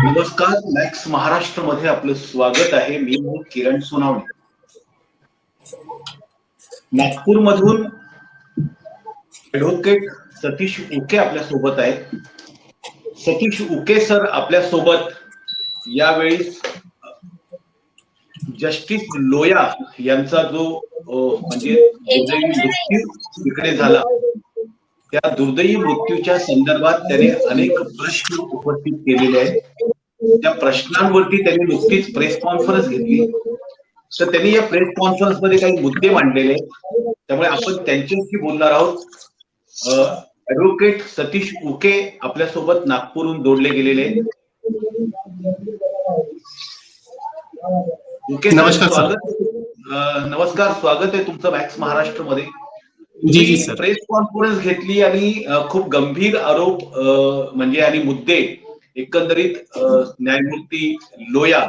नमस्कार. मॅक्स महाराष्ट्र मध्ये आपलं स्वागत आहे. मी किरण सोनावणे. नागपूरमधून ॲडव्होकेट सतीश उके आपल्या सोबत आहेत. सतीश उके सर आपल्या सोबत यावेळी जस्टिस लोया यांचा जो म्हणजे दुर्दैवी मृत्यू तिकडे झाला, त्या दुर्दैवी मृत्यूच्या संदर्भात त्याने अनेक प्रश्न उपस्थित केलेले आहेत. त्या प्रश्नांवरती त्यांनी नुकतीच प्रेस कॉन्फरन्स घेतली. तर त्यांनी या प्रेस कॉन्फरन्स मध्ये काही मुद्दे मांडलेले आहेत, त्यामुळे आपण त्यांच्याशी बोलणार आहोत. ॲडव्होकेट सतीश उके आपल्यासोबत नागपूरहून जोडले गेलेले आहेत. उके सर, स्वागत. नमस्कार, स्वागत आहे तुमचं मॅक्स महाराष्ट्र मध्ये. तुम्ही प्रेस कॉन्फरन्स घेतली आणि खूप गंभीर आरोप म्हणजे आणि मुद्दे एकंदरीत न्यायमूर्ती लोया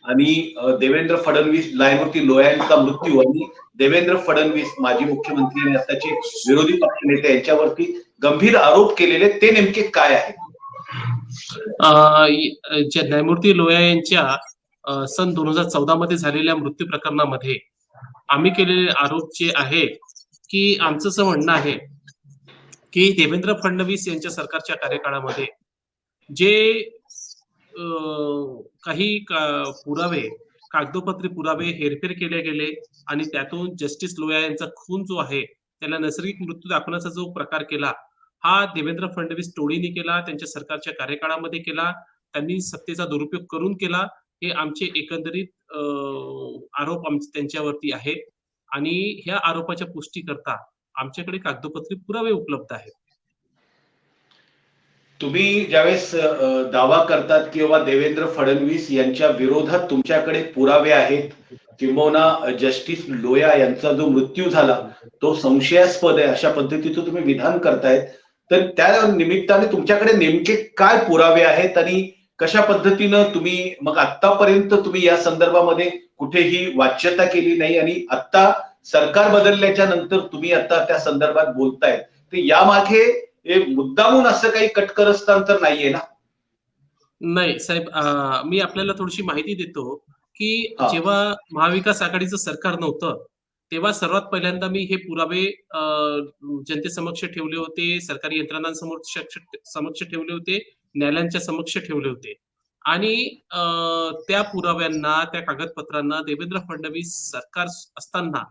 आणि देवेंद्र फडणवीस, न्यायमूर्ती लोया यांचा मृत्यू आणि देवेंद्र फडणवीस माजी मुख्यमंत्री आणि आताचे विरोधी पक्षनेते यांच्यावरती गंभीर आरोप केलेले, ते नेमके काय आहेत? न्यायमूर्ती लोया यांच्या सन 2014 मध्ये झालेल्या मृत्यू प्रकरणामध्ये आम्ही केलेले आरोप जे आहे की आमचं असं म्हणणं आहे की देवेंद्र फडणवीस यांच्या सरकारच्या कार्यकाळामध्ये जे काही पुरावे, कागदोपत्री पुरावे हेरफेर केले गेले आणि त्यातून जस्टिस लोया यांचा खून जो आहे त्याला नैसर्गिक मृत्यू दाखवण्याचा जो प्रकार केला, हा देवेंद्र फडणवीस टोळीने केला, त्यांच्या सरकारच्या कार्यकाळामध्ये केला, त्यांनी सत्तेचा दुरुपयोग करून केला. हे आमचे एकंदरीत आरोप त्यांच्यावरती आहेत आणि ह्या आरोपाच्या पुष्टी करता आमच्याकडे कागदोपत्री पुरावे उपलब्ध आहेत. तुम्ही ज्यावेळेस दावा करतात किंवा देवेंद्र फडणवीस यांच्या विरोधात तुमच्याकडे पुरावे आहेत, किंबहुना जस्टिस लोया यांचा जो मृत्यू झाला तो संशयास्पद आहे, अशा पद्धतीचं तुम्ही विधान करतायत, तर त्या निमित्ताने तुमच्याकडे नेमके काय पुरावे आहेत आणि कशा पद्धतीनं तुम्ही मग आतापर्यंत तुम्ही या संदर्भामध्ये कुठेही वाच्यता केली नाही आणि आता सरकार बदलल्याच्या नंतर तुम्ही आता त्या संदर्भात बोलताय, तर यामागे मुद्दामून असं काही कटकरस्थान तर नाहीये ना? नाही साहेब, मी आपल्याला थोडीशी माहिती देतो की जेव्हा महाविकास आघाडीचं सरकार नव्हतं तेव्हा सर्वात पहिल्यांदा मी हे पुरावे जनतेसमक्ष ठेवले होते, सरकारी यंत्रणांसमोर समक्ष ठेवले होते, न्यायालयांच्या समक्ष ठेवले होते आणि त्या पुराव्यांना, त्या कागदपत्रांना देवेंद्र फडणवीस सरकार असताना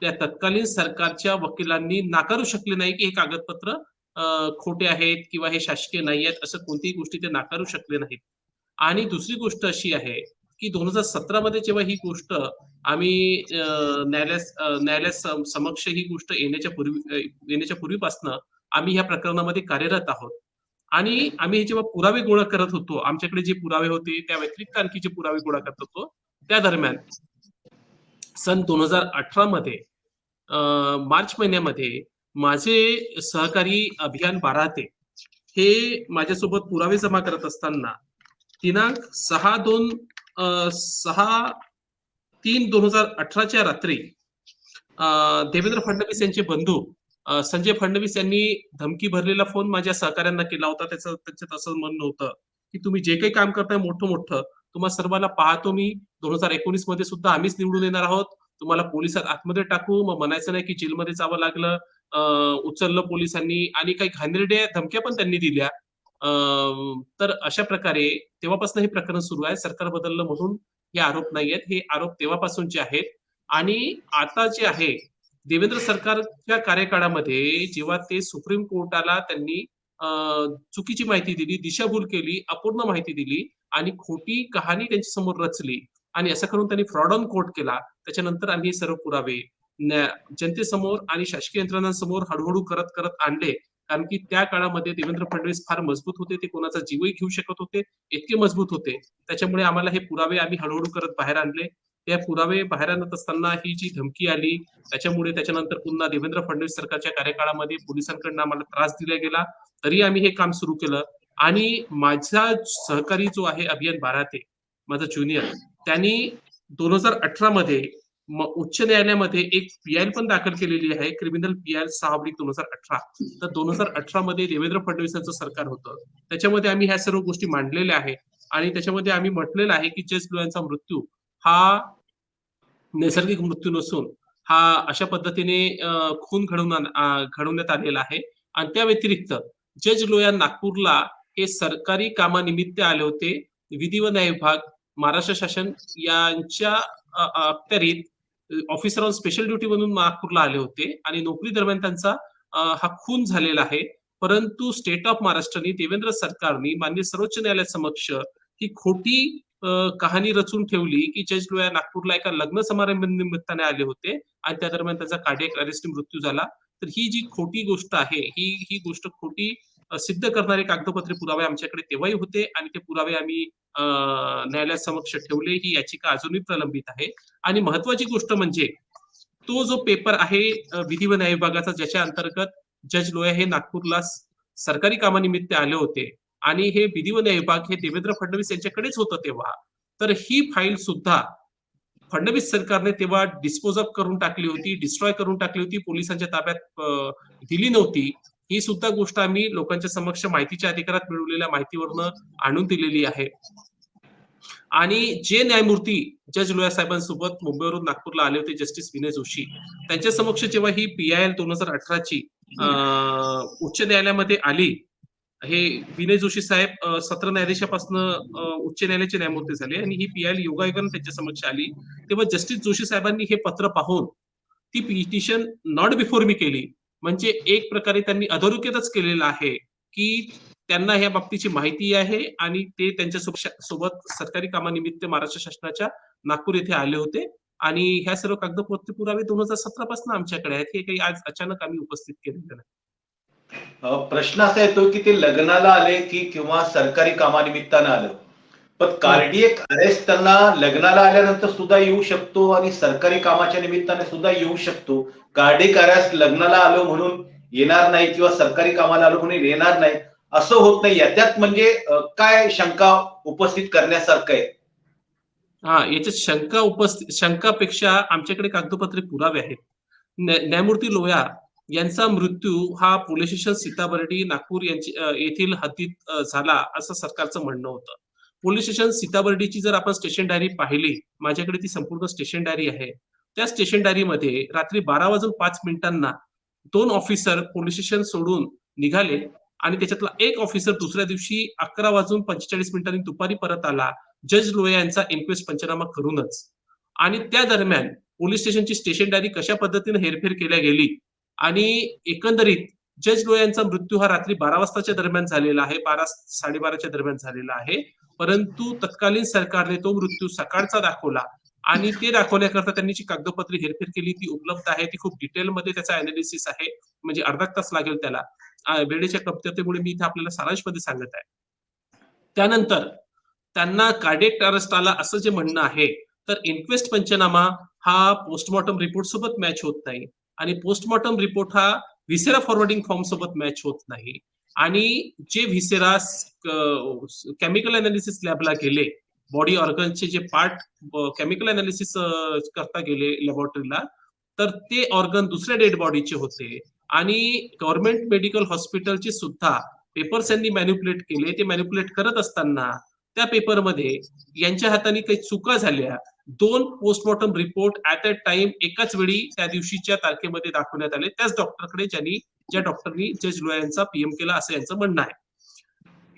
त्या तत्कालीन सरकारच्या वकिलांनी नाकारू शकले नाही की हे कागदपत्र खोटे आहेत किंवा हे शासकीय नाही आहेत, असं कोणतीही गोष्टी ते नाकारू शकले नाहीत. आणि दुसरी गोष्ट अशी आहे की 2017 मध्ये जेव्हा ही गोष्ट आम्ही न्यायालय समक्ष ही गोष्ट येण्याच्या पूर्वीपासून आम्ही ह्या प्रकरणामध्ये कार्यरत आहोत आणि आम्ही जेव्हा पुरावे गोळा करत होतो, आमच्याकडे जे पुरावे होते त्या व्यतिरिक्त आणखी जे पुरावे गोळा करत होतो, त्या दरम्यान सन 2018 मध्ये मार्च महिन्यामध्ये माझे सहकारी अभियान बाराते हे माझ्यासोबत पुरावे जमा करत असताना दिनांक 6/3/2018च्या रात्री देवेंद्र फडणवीस यांचे बंधू संजय फडणवीस यांनी धमकी भरलेला फोन माझ्या सहकाऱ्यांना केला होता. त्याच्यात असं म्हणणं होतं की तुम्ही जे काही काम करताय मोठं तुम्हा सर्वांना पाहतो मी, 2019 मध्ये सुद्धा आम्हीच निवडून येणार आहोत, तुम्हाला पोलिसात आतमध्ये टाकू, मग म्हणायचं नाही की जेलमध्ये जावं लागलं, उचललं पोलिसांनी आणि काही घाणेरड्या धमक्या पण त्यांनी दिल्या. तर अशा प्रकारे तेव्हापासून हे प्रकरण सुरू आहे. सरकार बदललं म्हणून हे आरोप नाही आहेत, हे आरोप तेव्हापासूनचे आहेत. आणि आता जे आहे देवेंद्र सरकारच्या कार्यकाळामध्ये जेव्हा ते सुप्रीम कोर्टाला त्यांनी चुकीची माहिती दिली, दिशाभूल केली, अपूर्ण माहिती दिली आणि खोटी कहाणी त्यांच्या समोर रचली आणि असं करून त्यांनी फ्रॉड ऑन कोर्ट केला. त्याच्यानंतर आम्ही हे सर्व पुरावे जनतेसमोर आणि शासकीय यंत्रणांसमोर हळूहळू करत आणले, कारण की त्या काळामध्ये देवेंद्र फडणवीस फार मजबूत होते, ते कोणाचा जीवही घेऊ शकत होते, इतके मजबूत होते. त्याच्यामुळे आम्हाला हे पुरावे आम्ही हळूहळू करत बाहेर आणले. त्या पुरावे बाहेर आणत असताना ही जी धमकी आली, त्याच्यामुळे त्याच्यानंतर पुन्हा देवेंद्र फडणवीस सरकारच्या कार्यकाळामध्ये पोलिसांकडून आम्हाला त्रास दिला गेला, तरी आम्ही हे काम सुरू केलं. आणि माझा सहकारी जो आहे अभियान बाराते, माझा ज्युनियर, त्यांनी 2018 मध्ये उच्च न्यायालयामध्ये एक पीआय पण दाखल केलेली आहे, क्रिमिनल पीआय 6/2018. तर 2018 मध्ये देवेंद्र फडणवीसांचं सरकार होतं, त्याच्यामध्ये आम्ही ह्या सर्व गोष्टी मांडलेल्या आहेत. आणि त्याच्यामध्ये आम्ही म्हटलेलं आहे की जज लोयांचा मृत्यू हा नैसर्गिक मृत्यू नसून हा अशा पद्धतीने खून घडवण्यात आलेला आहे. आणि त्या व्यतिरिक्त जज लोया नागपूरला हे सरकारी कामानिमित्त आले होते. विधी व न्याय विभाग, महाराष्ट्र शासन यांच्या अखत्यारीत ऑफिसर ऑन स्पेशल ड्युटी म्हणून नागपूरला आले होते आणि नोकरी दरम्यान त्यांचा हा खून झालेला आहे. परंतु स्टेट ऑफ महाराष्ट्राने देवेंद्र सरकारने माननीय सर्वोच्च न्यायालयासमक्ष ही खोटी कहाणी रचून ठेवली की जज लोया नागपूरला एका लग्न समारंभानिमित्ताने आले होते आणि त्या दरम्यान त्यांचा कार्डियक अरेस्टने मृत्यू झाला. तर ही जी खोटी गोष्ट आहे, ही गोष्ट खोटी सिद्ध करणारे कागदपत्रे पुरावे आमच्याकडे तेव्हाही होते आणि ते पुरावे आम्ही न्यायालयासमक्ष ठेवले. ही याचिका अजूनही प्रलंबित आहे. आणि महत्वाची गोष्ट म्हणजे तो जो पेपर आहे विधी व न्याय विभागाचा, ज्याच्या अंतर्गत जज लोया हे नागपूरला सरकारी कामानिमित्त आले होते आणि हे विधी व न्याय विभाग हे देवेंद्र फडणवीस यांच्याकडेच होतं तेव्हा. तर ही फाईल सुद्धा फडणवीस सरकारने तेव्हा डिस्पोज ऑफ करून टाकली होती, डिस्ट्रॉय करून टाकली होती, पोलिसांच्या ताब्यात दिली नव्हती. ही सुद्धा गोष्ट आम्ही लोकांच्या समक्ष माहितीच्या अधिकारात मिळवलेल्या माहितीवरनं आणून दिलेली आहे. आणि जे न्यायमूर्ती जज लोया साहेबांसोबत मुंबईवरून नागपूरला आले होते, जस्टिस विनय जोशी, त्यांच्या समक्ष जेव्हा ही PIL 2018ची उच्च न्यायालयामध्ये आली, हे विनय जोशी साहेब सत्र न्यायाधीशापासून उच्च न्यायालयाचे न्यायमूर्ती झाले आणि ही PIL योगायोगाने त्यांच्या समक्ष आली. तेव्हा जस्टिस जोशी साहेबांनी हे पत्र पाहून ती पिटिशन नॉट बिफोर मी केली. म्हणजे एक प्रकारे त्यांनी अधोरेखितच केलेलं आहे की त्यांना ह्या बाबतीची माहिती आहे आणि ते त्यांच्या सोबत सरकारी कामानिमित्त महाराष्ट्र शासनाच्या नागपूर येथे आले होते आणि ह्या सर्व कागदपत्र पुरावे 2017 पासून आमच्याकडे आहेत. हे काही आज अचानक आम्ही उपस्थित केलेलं नाही. प्रश्न असा येतो की ते लग्नाला आले की किंवा सरकारी कामानिमित्तानं आलं, पण कार्डियक अरेस्ट त्यांना लग्नाला आल्यानंतर सुद्धा येऊ शकतो आणि सरकारी कामाच्या निमित्ताने सुद्धा येऊ शकतो. कार्डियक अरेस्ट लग्नाला आलो म्हणून येणार नाही किंवा सरकारी कामाला आलो म्हणून येणार नाही असं होत नाही. त्यात म्हणजे काय शंका उपस्थित करण्यासारखं आहे? याच्यात शंकापेक्षा आमच्याकडे कागदपत्रे पुरावे आहेत. न्यायमूर्ती लोया यांचा मृत्यू हा पोलीस स्टेशन सीताबर्डी नागपूर येथील हद्दीत झाला असं सरकारचं म्हणणं होतं. पोलीस स्टेशन सीताबर्डीची जर आपण स्टेशन डायरी पाहिली, माझ्याकडे ती संपूर्ण स्टेशन डायरी आहे. त्या स्टेशन डायरीमध्ये रात्री 12:05 2 ऑफिसर पोलीस स्टेशन सोडून निघाले आणि त्याच्यातला एक ऑफिसर दुसऱ्या दिवशी 11:45 दुपारी परत आला, जज लोया यांचा इन्क्वेस्ट पंचनामा करूनच. आणि त्या दरम्यान पोलीस स्टेशनची स्टेशन डायरी कशा पद्धतीने हेरफेर केल्या गेली आणि एकंदरीत जज लोया यांचा मृत्यू हा रात्री 12 वाजताच्या दरम्यान झालेला आहे, 12-12:30च्या दरम्यान झालेला आहे. परंतु तत्कालीन सरकारने तो मृत्यू सकाळचा दाखवला आणि ते दाखवण्याकरता त्यांनी जी कागदपत्रे हेरफेर केली ती उपलब्ध आहे. ती खूप डिटेलमध्ये त्याचा अनालिसिस आहे, म्हणजे अर्धा तास लागेल त्याला. वेळेच्या कमतरतेमुळे मी इथे आपल्याला सारांशमध्ये सांगत आहे. त्यानंतर त्यांना कार्डियक अरेस्ट आला असं जे म्हणणं आहे, तर इन्क्वेस्ट पंचनामा हा पोस्टमॉर्टम रिपोर्ट सोबत मॅच होत नाही आणि पोस्टमॉर्टम रिपोर्ट हा व्हिसेरा फॉरवर्डिंग फॉर्म सोबत मॅच होत नाही. आणि जे व्हिसेरा केमिकल अनालिसिस लॅबला गेले, बॉडी ऑर्गनचे जे पार्ट केमिकल अनालिसिस करता गेले लॅबोरेटरीला, तर ते ऑर्गन दुसऱ्या डेड बॉडीचे होते आणि गव्हर्नमेंट मेडिकल हॉस्पिटलचे सुद्धा पेपर्स यांनी मॅन्युप्युलेट केले. ते मॅन्युप्युलेट करत असताना त्या पेपरमध्ये यांच्या हाताने काही चुका झाल्या. 2 postmortem report at a time एकाच वेळी त्या दिवशीच्या तारखेमध्ये दाखवण्यात आले, त्याच डॉक्टरकडे ज्या डॉक्टरनी जज लोया यांचा PM केला असं यांचं म्हणणं आहे.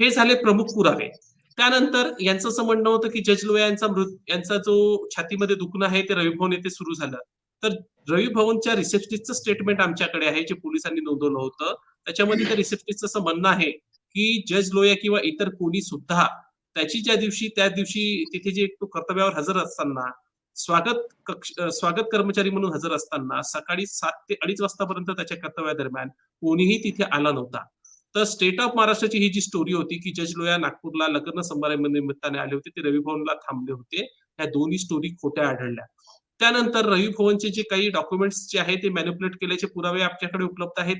हे झाले प्रमुख पुरावे. त्यानंतर यांचं असं म्हणणं होतं की जज लोया यांचा जो छातीमध्ये दुखणं आहे ते रवी भवन येथे सुरू झालं. तर रवी भवनच्या रिसेप्शनिस्टचं स्टेटमेंट आमच्याकडे आहे, जे पोलिसांनी नोंदवलं होतं. त्याच्यामध्ये त्या रिसेप्शनिस्टचं असं म्हणणं आहे की जज लोया किंवा इतर कोणी सुद्धा त्या दिवशी तिथे जे तो कर्तव्यावर हजर असताना स्वागत कर्मचारी म्हणून हजर असताना सकाळी 7 ते 2:30 वाजतापर्यंत त्याच्या कर्तव्यादरम्यान कोणीही तिथे आला नव्हता. तर स्टेट ऑफ महाराष्ट्राची ही जी स्टोरी होती की जज लोया नागपूरला लग्न समारंभानिमित्ताने आले होते, ते रवी भवनला थांबले होते, ह्या दोन्ही स्टोरी खोट्या आढळल्या. त्यानंतर रवी भवनचे जे काही डॉक्युमेंट्स जे आहे ते मॅन्युप्युलेट केल्याचे पुरावे आपल्याकडे उपलब्ध आहेत.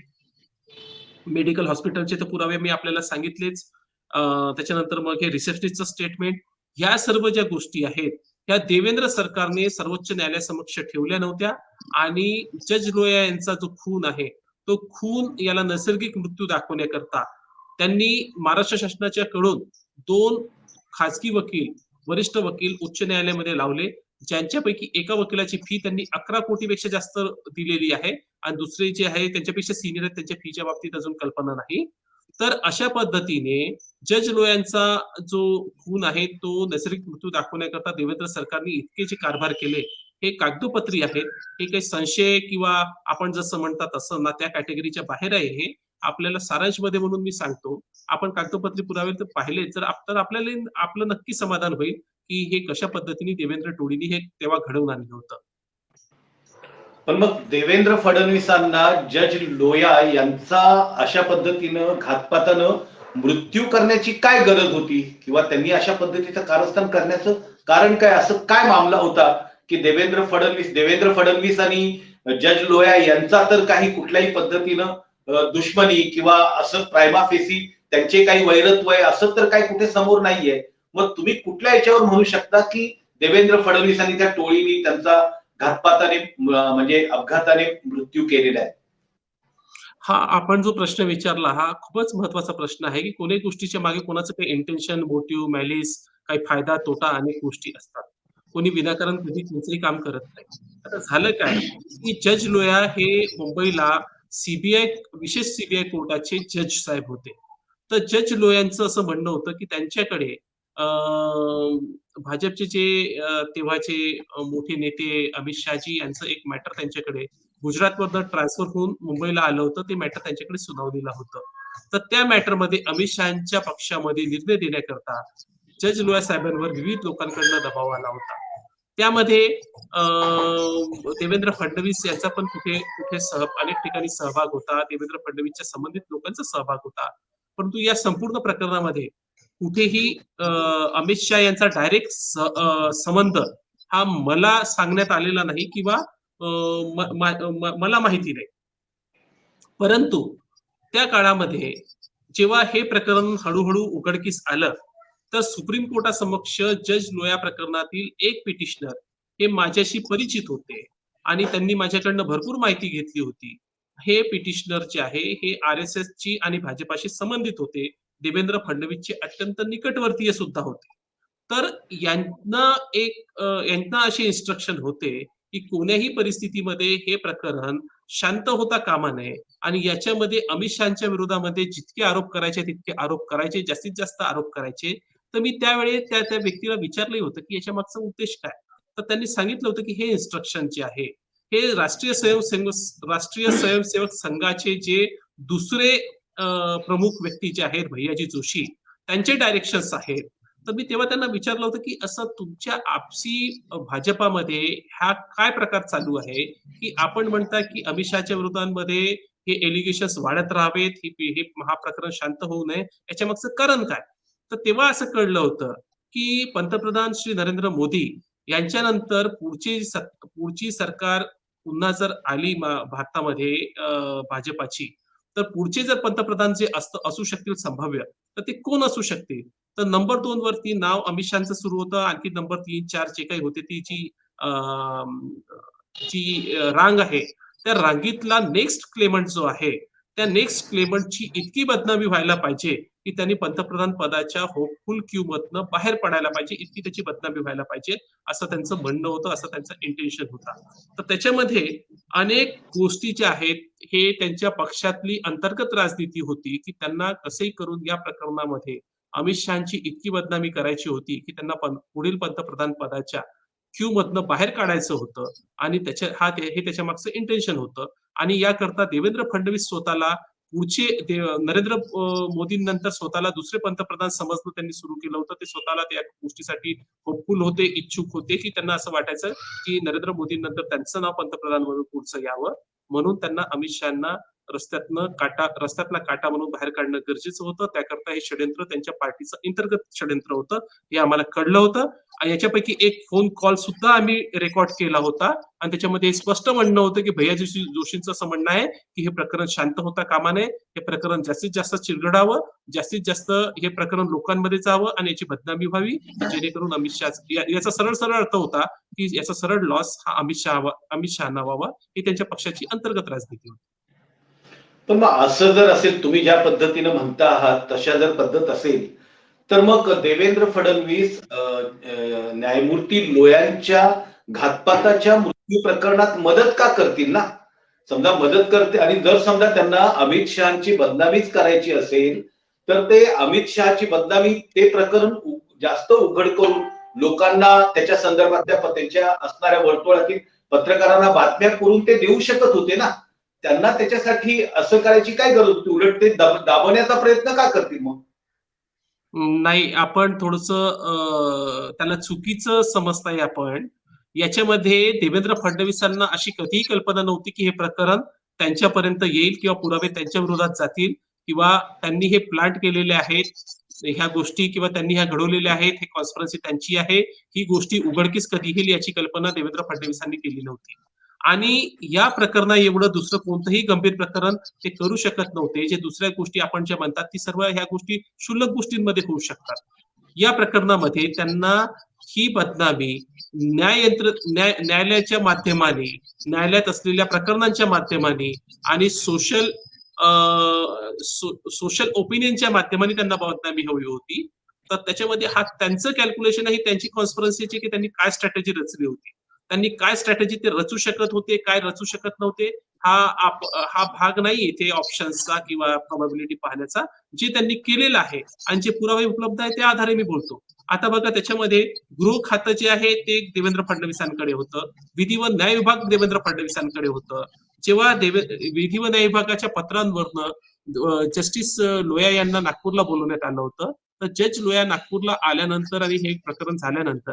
मेडिकल हॉस्पिटलचे तर पुरावे मी आपल्याला सांगितलेच. त्याच्यानंतर मग हे रिसेप्शनिस्टचं स्टेटमेंट, ह्या सर्व ज्या गोष्टी आहेत ह्या देवेंद्र सरकारने सर्वोच्च न्यायालयासमक्ष ठेवल्या नव्हत्या आणि जज लोया यांचा जो खून आहे तो खून याला नैसर्गिक मृत्यू दाखवण्याकरता त्यांनी महाराष्ट्र शासनाच्या कडून 2 खाजगी वकील, वरिष्ठ वकील उच्च न्यायालयामध्ये लावले, ज्यांच्यापैकी एका वकिलाची फी त्यांनी 11 कोटीपेक्षा जास्त दिलेली आहे आणि दुसरे जे आहे त्यांच्यापेक्षा सिनियर आहेत, त्यांच्या फीच्या बाबतीत अजून कल्पना नाही. तर अशा पद्धतीने जज लोयांचा जो खून आहे तो नैसर्गिक मृत्यू दाखवण्याकरता देवेंद्र सरकारने इतके जे कारभार केले हे कागदोपत्री आहेत. हे काही संशय किंवा आपण जसं म्हणतात तसं ना त्या कॅटेगरीच्या बाहेर आहे. हे आपल्याला सारांशमध्ये म्हणून मी सांगतो, आपण कागदोपत्री पुरावे तर पाहिले तर आपल्याला आपलं नक्की समाधान होईल की हे कशा पद्धतीने देवेंद्र टोळीने हे तेव्हा घडवून आणलं होतं. पण मग देवेंद्र फडणवीसांना जज लोया यांचा अशा पद्धतीनं घातपातानं मृत्यू करण्याची काय गरज होती, किंवा त्यांनी अशा पद्धतीचं कारस्थान करण्याचं कारण काय, असं काय मामला होता की देवेंद्र फडणवीस आणि जज लोया यांचा तर काही कुठल्याही पद्धतीनं दुश्मनी किंवा असं प्रायमा फेसी त्यांचे काही वैरत्व आहे असं तर काही कुठे समोर नाहीये. मग तुम्ही कुठल्या याच्यावर म्हणू शकता की देवेंद्र फडणवीस आणि त्या टोळीने त्यांचा घातपाताने म्हणजे अपघाताने मृत्यू केलेला आहे? हा आपण जो प्रश्न विचारला हा खूपच महत्वाचा प्रश्न आहे की कोणत्याही गोष्टीच्या मागे कोणाचं काही इंटेन्शन, मोटिव्ह, मॅलिस, काही फायदा, तोटा अनेक गोष्टी असतात. कोणी विनाकारण कधी कोणतंही काम करत नाही. आता झालं काय की जज लोया हे मुंबईला सीबीआय विशेष सीबीआय कोर्टाचे जज साहेब होते. तर जज लोयांचं असं म्हणणं होतं की त्यांच्याकडे भाजपचे जे तेव्हाचे मोठे नेते अमित शहाजी यांचं एक मॅटर त्यांच्याकडे गुजरातमधनं ट्रान्सफर होऊन मुंबईला आलं होतं. ते मॅटर त्यांच्याकडे सुनावणीला होतं. तर त्या मॅटरमध्ये अमित शहाच्या पक्षामध्ये निर्णय देण्याकरता जज लोया साहेबांवर विविध लोकांकडनं दबाव आला होता. त्यामध्ये देवेंद्र फडणवीस यांचा पण कुठे कुठे अनेक ठिकाणी सहभाग होता. देवेंद्र फडणवीसच्या संबंधित लोकांचा सहभाग होता. परंतु या संपूर्ण प्रकरणामध्ये कुठेही अमित शहा यांचा डायरेक्ट संबंध हा मला सांगण्यात आलेला नाही किंवा मला माहिती नाही. परंतु त्या काळामध्ये जेव्हा हे प्रकरण हळूहळू उघडकीस आलं तर सुप्रीम कोर्टासमक्ष जज लोया प्रकरणातील एक पिटिशनर हे माझ्याशी परिचित होते आणि त्यांनी माझ्याकडनं भरपूर माहिती घेतली होती. हे पिटिशनर जे आहे हे RSS ची आणि भाजपाशी संबंधित होते. देवेंद्र फडणवीसचे अत्यंत निकटवर्तीय सुद्धा होते. तर यांना असे इन्स्ट्रक्शन होते की कोण्याही परिस्थितीमध्ये हे प्रकरण शांत होता कामा नये आणि याच्यामध्ये अमित शहाच्या विरोधामध्ये जितके आरोप करायचे तितके आरोप करायचे, जास्तीत जास्त आरोप करायचे. तर मी त्यावेळी त्या व्यक्तीला विचारलं होतं की याच्या मागचा उद्देश काय. तर त्यांनी सांगितलं होतं की हे इन्स्ट्रक्शन जे आहे हे राष्ट्रीय स्वयंसेवक संघाचे जे दुसरे प्रमुख व्यक्ती जे आहेत भैयाजी जोशी त्यांचे डायरेक्शन्स आहेत. तर मी तेव्हा त्यांना विचारलं होतं की असं तुमच्या आपसी भाजपामध्ये हा काय प्रकार चालू आहे की आपण म्हणता की अमित शहाच्या विरोधांमध्ये हे एलिगेशन्स वाढत राहावेत, हा प्रकरण शांत होऊ नये, याच्या मागचं कारण काय. तर तेव्हा असं कळलं होतं की पंतप्रधान श्री नरेंद्र मोदी यांच्यानंतर पुढची सरकार पुन्हा जर आली भारतामध्ये भाजपाची, तर पुढचे जर पंतप्रधान जे असू शकतील संभाव्य तर ते कोण असू शकतील. तर नंबर 2 वरती नाव अमित शहाचं सुरू होतं. आणखी नंबर 3, 4 जे काही होते ती जी रांग आहे त्या रांगीतला नेक्स्ट क्लेमंट जो आहे त्या नेक्स्ट क्लेमंटची इतकी बदनामी व्हायला पाहिजे की त्यांनी पंतप्रधान पदाच्या होपफुल क्यू मधनं बाहेर पडायला पाहिजे, इतकी त्याची बदनामी व्हायला पाहिजे असं त्यांचं म्हणणं होतं, असं त्यांचं इंटेन्शन होता. तर त्याच्यामध्ये अनेक गोष्टी ज्या आहेत हे त्यांच्या पक्षातली अंतर्गत राजनीती होती की त्यांना कसंही करून या प्रकरणामध्ये अमित शहाची इतकी बदनामी करायची होती की त्यांना पुढील पंतप्रधान पदाच्या क्यू मधनं बाहेर काढायचं होतं आणि हे त्याच्या मागचं इंटेन्शन होतं. आणि याकरता देवेंद्र फडणवीस स्वतःला पुढचे नरेंद्र मोदींनंतर स्वतःला दुसरे पंतप्रधान समजणं त्यांनी सुरू केलं होतं. ते स्वतःला त्या गोष्टीसाठी होपफुल होते, इच्छुक होते की त्यांना असं वाटायचं की नरेंद्र मोदींनंतर त्यांचं नाव पंतप्रधान म्हणून पुढचं यावं. म्हणून त्यांना अमित शहाना रस्त्यातला काटा म्हणून बाहेर काढणं गरजेचं होतं. त्याकरता हे षड्यंत्र त्यांच्या पार्टीचं अंतर्गत षड्यंत्र होतं हे आम्हाला कळलं होतं. आणि याच्यापैकी एक फोन कॉल सुद्धा आम्ही रेकॉर्ड केला होता आणि त्याच्यामध्ये स्पष्ट म्हणणं होतं की भैयाजी जोशींचं असं म्हणणं आहे की हे प्रकरण शांत होता कामा नये, हे प्रकरण जास्तीत जास्त चिरगडावं, जास्तीत जास्त हे प्रकरण लोकांमध्ये जावं आणि याची बदनामी व्हावी, जेणेकरून अमित शहा याचा सरळ अर्थ होता की याचा सरळ लॉस हा अमित शहाना व्हावा, ही त्यांच्या पक्षाची अंतर्गत राजनीती होती. पण मग असं जर असेल, तुम्ही ज्या पद्धतीनं म्हणता आहात तशा जर पद्धत असेल तर मग देवेंद्र फडणवीस न्यायमूर्ती लोयांच्या घातपाताच्या मृत्यू प्रकरणात मदत का करतील ना? समजा मदत करते आणि जर समजा त्यांना अमित शहाची बदनामीच करायची असेल तर ते अमित शहाची बदनामी ते प्रकरण जास्त उघड करून लोकांना त्याच्या संदर्भातल्या त्यांच्या असणाऱ्या वर्तुळातील पत्रकारांना बातम्या करून ते देऊ शकत होते ना. त्यांना त्याच्यासाठी असं करायची काय गरज होती? उलट ते दाबवण्याचा प्रयत्न का करतील मग? नाही, आपण थोडंसं त्याला चुकीचं समजताय आपण. याच्यामध्ये देवेंद्र फडणवीसांना अशी कधीही कल्पना नव्हती की हे प्रकरण त्यांच्यापर्यंत येईल किंवा पुरावे त्यांच्या विरोधात जातील किंवा त्यांनी हे प्लांट केलेले आहेत ह्या गोष्टी किंवा त्यांनी ह्या घडवलेल्या आहेत, हे कॉन्स्पिरन्सी त्यांची आहे, ही गोष्टी उघडकीस कधी येईल याची कल्पना देवेंद्र फडणवीसांनी केली नव्हती. आणि या प्रकरणा एवढं दुसरं कोणतंही गंभीर प्रकरण ते करू शकत नव्हते. जे दुसऱ्या गोष्टी आपण ज्या म्हणतात ती सर्व ह्या गोष्टी क्षुल्लक गोष्टींमध्ये होऊ शकतात. या प्रकरणामध्ये त्यांना ही बदनामी न्यायालयाच्या माध्यमाने, न्यायालयात असलेल्या प्रकरणांच्या माध्यमाने आणि सोशल ओपिनियनच्या माध्यमाने त्यांना बदनामी हवी होती. तर त्याच्यामध्ये हा त्यांचं कॅल्क्युलेशन आहे, त्यांची कॉन्स्पिरन्सीची की त्यांनी काय स्ट्रॅटेजी रचली होती. त्यांनी काय स्ट्रॅटेजी ते रचू शकत होते, काय रचू शकत नव्हते, हा भाग नाही इथे ऑप्शन्सचा किंवा प्रोबॅबिलिटी पाहण्याचा. जे त्यांनी केलेलं आहे आणि जे पुरावे उपलब्ध आहे त्या आधारे मी बोलतो. आता बघा त्याच्यामध्ये गृह खातं जे आहे ते देवेंद्र फडणवीसांकडे होतं. विधी व न्याय विभाग देवेंद्र फडणवीसांकडे होतं. जेव्हा विधी व न्याय विभागाच्या पत्रांवरनं जस्टिस लोया यांना नागपूरला बोलवण्यात आलं होतं. तर जज लोया नागपूरला आल्यानंतर आणि हे प्रकरण झाल्यानंतर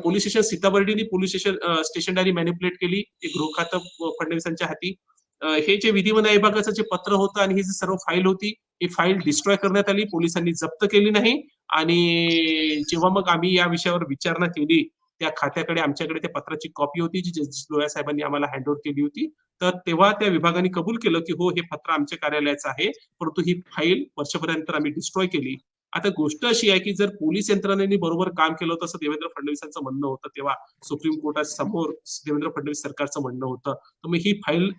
पोलीस स्टेशन सीताबर्डीनी पोलीस स्टेशन डायरी मॅनिप्युलेट केली. ते गृह खातं फडणवीसांच्या हाती. हे जे विधी व न्याय विभागाचं जे पत्र होतं आणि ही जी सर्व फाईल होती, ही फाईल डिस्ट्रॉय करण्यात आली. पोलिसांनी जप्त केली नाही आणि जेव्हा मग आम्ही या विषयावर विचारणा केली, त्या खात्याकडे आमच्याकडे त्या पत्राची कॉपी होती जी जस्टिस लोया साहेबांनी आम्हाला हँडओव्हर केली होती. तर तेव्हा त्या विभागाने कबूल केलं की हो हे पत्र आमच्या कार्यालयाचं आहे, परंतु ही फाईल वर्षभरानंतर आम्ही डिस्ट्रॉय केली. आता गोष्ट अशी आहे की जर पोलीस यंत्रणेने बरोबर काम केलं होतं असं देवेंद्र फडणवीसांचं म्हणणं होतं तेव्हा सुप्रीम कोर्टासमोर देवेंद्र फडणवीस सरकारचं म्हणणं होतं. तर मग ही फाईल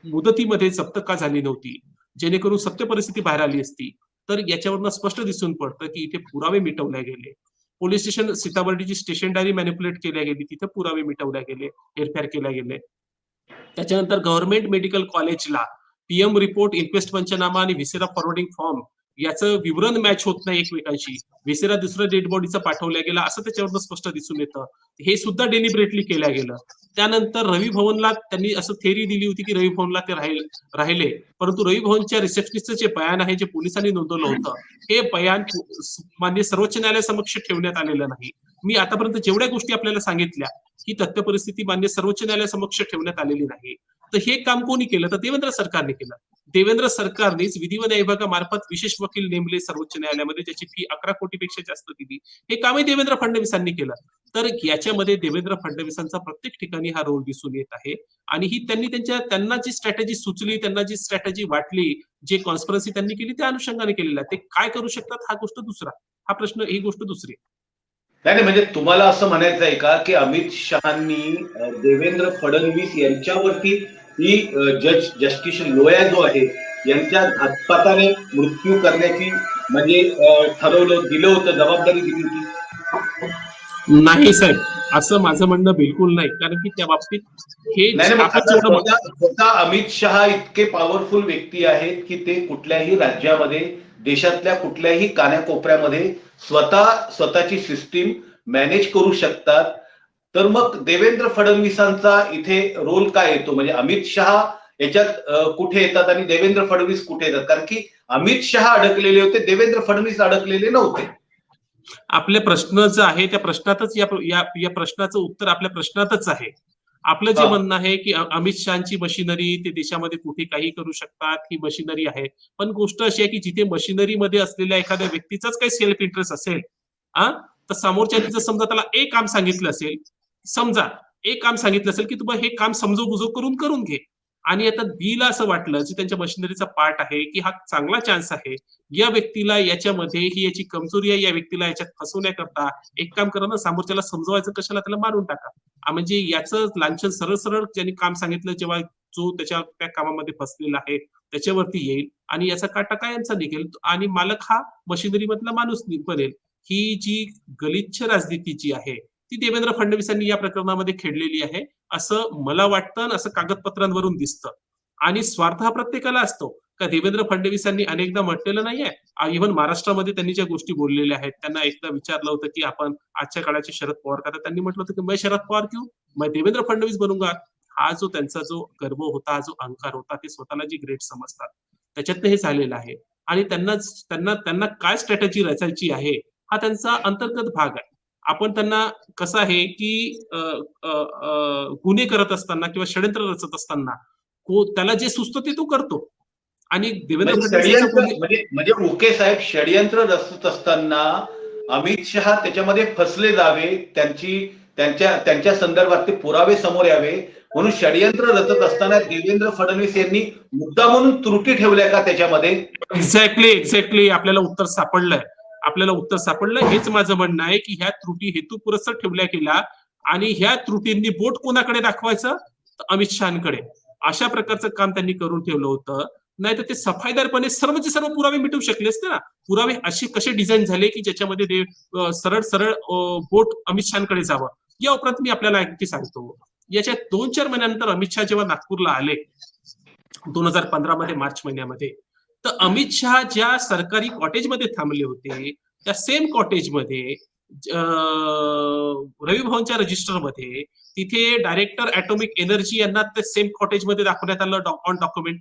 मुदतीमध्ये जप्त का झाली नव्हती, जेणेकरून सत्य परिस्थिती बाहेर आली असती. तर याच्यावरनं स्पष्ट दिसून पडतं की इथे पुरावे मिटवले गेले. पोलीस स्टेशन सीताबर्डीची स्टेशन डायरी मॅनिप्युलेट केल्या गेली, तिथे पुरावे मिटवल्या गेले, हेरफेर केल्या गेले. त्याच्यानंतर गव्हर्नमेंट मेडिकल कॉलेजला पीएम रिपोर्ट, इन्क्वेस्ट पंचनामा आणि व्हिसेरा फॉरवर्डिंग फॉर्म याचं विवरण मॅच होत नाही एकमेकांशी. व्हिसेरा दुसरं डेड बॉडीचं पाठवल्या गेला असं त्याच्यावरनं स्पष्ट दिसून येतं. हे सुद्धा डेलिबरेटली केल्या गेलं. त्यानंतर रवी भवनला त्यांनी असं थेरी दिली होती की रवी भवनला ते राहिले, परंतु रवी भवनच्या रिसेप्शनिस्टचं जे बयान आहे जे पोलिसांनी नोंदवलं होतं, हे बयान मान्य सर्वोच्च न्यायालयासमक्ष ठेवण्यात आलेलं नाही. मी आतापर्यंत जेवढ्या गोष्टी आपल्याला सांगितल्या ही तथ्य परिस्थिती मान्य सर्वोच्च न्यायालयासमक्ष ठेवण्यात आलेली नाही. तर हे काम कोणी केलं? तर देवेंद्र सरकारने केलं. देवेंद्र सरकारनेच विधी व न्याय विभागामार्फत विशेष वकील नेमले सर्वोच्च न्यायालयामध्ये, ज्याची फी 11 कोटीपेक्षा जास्त दिली. हे कामही देवेंद्र फडणवीसांनी केलं. तर याच्यामध्ये देवेंद्र फडणवीसांचा प्रत्येक ठिकाणी हा रोल दिसून येत आहे आणि ही त्यांना जी स्ट्रॅटेजी सुचली, त्यांना जी स्ट्रॅटेजी वाटली, जे कॉन्स्पिरन्सी त्यांनी केली त्या अनुषंगाने केलेला. ते काय करू शकतात हा गोष्ट दुसरा, हा प्रश्न, ही गोष्ट दुसरी. नाही नाही, म्हणजे तुम्हाला असं म्हणायचं आहे का की अमित शहानी देवेंद्र फडणवीस यांच्यावरती ही जस्टिस लोया जो आहे यांच्या घातपाताने मृत्यू करण्याची म्हणजे ठरवलं, दिलं होतं, जबाबदारी दिली होती? नाही साहेब, असं माझं म्हणणं बिलकुल नाही. कारण की त्या बाबतीत हे नाही आपण जेवढं स्वतः अमित शहा इतके पॉवरफुल व्यक्ती आहेत की ते कुठल्याही राज्यामध्ये, देशातल्या कुठल्याही कानाकोपऱ्यामध्ये स्वतःची सिस्टीम मॅनेज करू शकतात. तर मग देवेंद्र फडणवीसांचा इथे रोल काय येतो? म्हणजे अमित शहा याच्यात कुठे येतात आणि देवेंद्र फडणवीस कुठे येतात? कारण की अमित शहा अडकलेले होते, देवेंद्र फडणवीस अडकलेले नव्हते. आपले प्रश्न जे आहे त्या प्रश्नातच या प्रश्नाचं उत्तर आपल्या प्रश्नातच आहे. आपलं जे म्हणणं आहे की अमित शहाची मशिनरी ते देशामध्ये कुठे काही करू शकतात, ही मशिनरी आहे. पण गोष्ट अशी आहे की जिथे मशिनरीमध्ये असलेल्या एखाद्या व्यक्तीचाच काही सेल्फ इंटरेस्ट असेल, तर समोरच्यानी जर समजा त्याला एक काम सांगितलं असेल, समजा एक काम सांगितलं असेल की तुम्ही हे काम समजून करून घे, आणि आता बीला असं वाटलं की त्यांच्या मशिनरीचा पार्ट आहे की हा चांगला चान्स आहे, या व्यक्तीला याच्यामध्ये ही याची कमजोरी आहे, या व्यक्तीला याच्यात फसवण्याकरता एक काम करा ना, समोरच्याला समजवायचं कशाला, त्याला मारून टाका. म्हणजे याचं लांछन सरळ सरळ ज्यांनी काम सांगितलं, जेव्हा जो त्या कामामध्ये फसलेला आहे त्याच्यावरती येईल आणि याचा काटा कायमचा निघेल आणि मालक हा मशिनरी मधला माणूस बनेल. ही जी गलिच्छ राजनीती जी आहे ती देवेंद्र फडणवीसांनी या प्रकरणामध्ये खेळलेली आहे असं मला वाटतं आणि असं कागदपत्रांवरून दिसतं. आणि स्वार्थ हा प्रत्येकाला असतो. का देवेंद्र फडणवीसांनी अनेकदा म्हटलेलं नाहीये, इव्हन महाराष्ट्रामध्ये त्यांनी ज्या गोष्टी बोललेल्या आहेत, त्यांना एकदा विचारलं होतं की आपण आजच्या काळाचे शरद पवार का, तर त्यांनी म्हटलं होतं की मैं शरद पवार क्यों, मैं देवेंद्र फडणवीस बनूंगा. हा जो त्यांचा जो गर्व होता, हा जो अहंकार होता, ते स्वतःला जी ग्रेट समजतात त्याच्यातनं हे झालेलं आहे. आणि त्यांना त्यांना काय स्ट्रॅटेजी रचायची आहे हा त्यांचा अंतर्गत भाग आहे. आपण त्यांना कसं आहे की गुन्हे करत असताना किंवा षड्यंत्र रचत असताना त्याला जे सुचतं ते तो करतो. आणि देवेंद्र म्हणजे फडणवीसांचा षडयंत्र म्हणजे म्हणजे उके साहेब षडयंत्र रचत असताना अमित शहा त्याच्यामध्ये फसले जावे, त्यांच्या संदर्भात ते पुरावे समोर यावे म्हणून षडयंत्र रचत असताना देवेंद्र फडणवीस यांनी मुद्दा म्हणून त्रुटी ठेवल्या का त्याच्यामध्ये? एक्झॅक्टली आपल्याला उत्तर सापडलं. हेच माझं म्हणणं आहे की ह्या त्रुटी हेतुपुरस्सर ठेवल्या गेल्या आणि ह्या त्रुटींनी बोट कोणाकडे दाखवायचं, तर अमित शहाकडे. अशा प्रकारचं काम त्यांनी करून ठेवलं होतं. नाही तर ते सफाईदारपणे सर्वचे सर्व पुरावे मिटवू शकले असते ना. पुरावे असे कसे डिझाईन झाले की ज्याच्यामध्ये सरळ सरळ बोट अमित शहाकडे जावं. या उपरांत मी आपल्याला आणखी सांगतो. याच्या 2-4 महिन्यानंतर अमित शहा जेव्हा नागपूरला आले 2015 मध्ये मार्च महिन्यामध्ये, तर अमित शहा ज्या सरकारी कॉटेजमध्ये थांबले होते त्या सेम कॉटेजमध्ये रवी भवनच्या रजिस्टरमध्ये तिथे डायरेक्टर ऍटॉमिक एनर्जी यांना त्या सेम कॉटेजमध्ये दाखवण्यात आलं ऑन डॉक्युमेंट.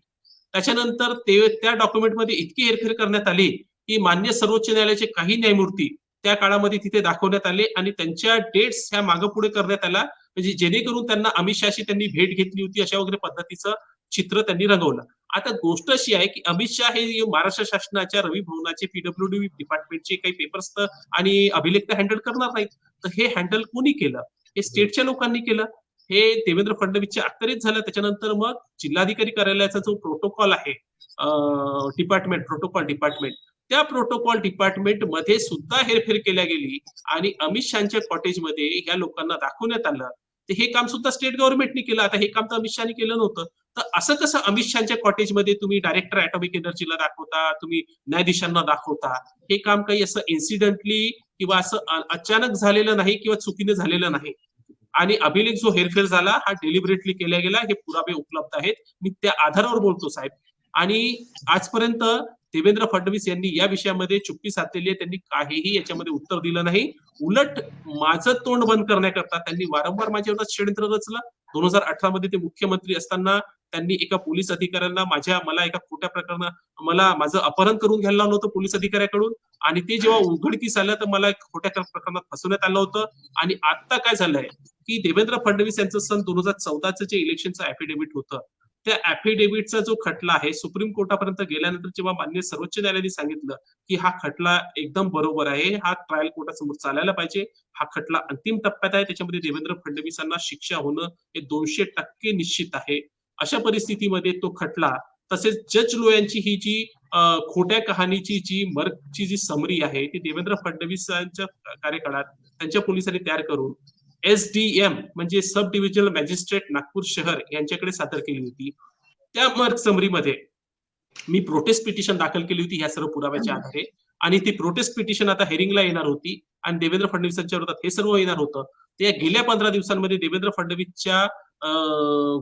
त्याच्यानंतर त्या डॉक्युमेंटमध्ये इतकी हेरफेर करण्यात आली की मान्य सर्वोच्च न्यायालयाचे काही न्यायमूर्ती त्या काळामध्ये तिथे दाखवण्यात आले आणि त्यांच्या डेट्स ह्या मागे पुढे करण्यात आला, म्हणजे जेणेकरून त्यांना अमित शहाशी त्यांनी भेट घेतली होती अशा वगैरे पद्धतीचं चित्र त्यांनी रंगवलं. आता गोष्ट अशी आहे की अमित शहा हे महाराष्ट्र शासनाच्या रवी भवनाचे पीडब्ल्यूडी डिपार्टमेंटचे काही पेपर्स आणि अभिलेख तर हँडल करणार नाहीत. तर हे हँडल कोणी केलं? हे स्टेटच्या लोकांनी केलं. हे देवेंद्र फडणवीसच्या अखत्यारीत झालं. त्याच्यानंतर मग जिल्हाधिकारी कार्यालयाचा जो प्रोटोकॉल आहे प्रोटोकॉल डिपार्टमेंट, त्या प्रोटोकॉल डिपार्टमेंट मध्ये सुद्धा हेरफेर केल्या गेली आणि अमित शहाच्या कॉटेजमध्ये ह्या लोकांना दाखवण्यात आलं. तर हे काम सुद्धा स्टेट गव्हर्नमेंटने केलं. आता हे काम तर अमित शहाने केलं नव्हतं. तर असं कसं अमित शहाच्या कॉटेजमध्ये तुम्ही डायरेक्टर ऍटॉमिक एनर्जीला दाखवता, तुम्ही न्यायाधीशांना दाखवता? हे काम काही असं इन्सिडेंटली किंवा असं अचानक झालेलं नाही किंवा चुकीने झालेलं नाही. आणि अभिलेख जो हेरफेर झाला हा डेलिबरेटली केला गेला, हे पुरावे उपलब्ध आहेत. मी त्या आधारावर बोलतो साहेब. आणि आजपर्यंत देवेंद्र फडणवीस यांनी या विषयामध्ये चुप्पी साधलेली आहे. त्यांनी काहीही याच्यामध्ये उत्तर दिलं नाही. उलट माझं तोंड बंद करण्याकरता त्यांनी वारंवार माझ्यावर षड्यंत्र रचलं. 2018 मध्ये ते मुख्यमंत्री असताना त्यांनी एका पोलीस अधिकाऱ्यांना मला एका खोट्या प्रकरणात माझं अपहरण करून घ्यायला लावलं होतं पोलीस अधिकाऱ्याकडून. आणि ते जेव्हा उघडकीस आलं तर मला एक खोट्या प्रकरणात फसवण्यात आलं होतं. आणि आता काय झालंय की देवेंद्र फडणवीस यांचं सन 2014चं जे इलेक्शनचं ऍफिडेव्हिट होतं, त्या ऍफिडेव्हिटचा जो खटला आहे सुप्रीम कोर्टापर्यंत गेल्यानंतर जेव्हा मान्य सर्वोच्च न्यायालयाने सांगितलं की हा खटला एकदम बरोबर आहे, हा ट्रायल कोर्टासमोर चालायला पाहिजे, हा खटला अंतिम टप्प्यात आहे, त्याच्यामध्ये देवेंद्र फडणवीसांना शिक्षा होणं हे 200% निश्चित आहे. अशा परिस्थितीमध्ये तो खटला, तसेच जज लोयांची ही जी खोट्या कहाणीची जी मर्गची जी समरी आहे ती देवेंद्र फडणवीसांच्या कार्यकाळात त्यांच्या पोलिसांनी तयार करून SDM म्हणजे सब डिव्हिजनल मॅजिस्ट्रेट नागपूर शहर यांच्याकडे सादर केली होती. त्या मर्ग समरीमध्ये मी प्रोटेस्ट पिटिशन दाखल केली होती ह्या सर्व पुराव्याच्या आधारे. आणि ती प्रोटेस्ट पिटिशन आता हेरिंगला येणार होती आणि देवेंद्र फडणवीसांच्या विरोधात हे सर्व येणार होतं. त्या गेल्या 15 दिवसांमध्ये देवेंद्र फडणवीसच्या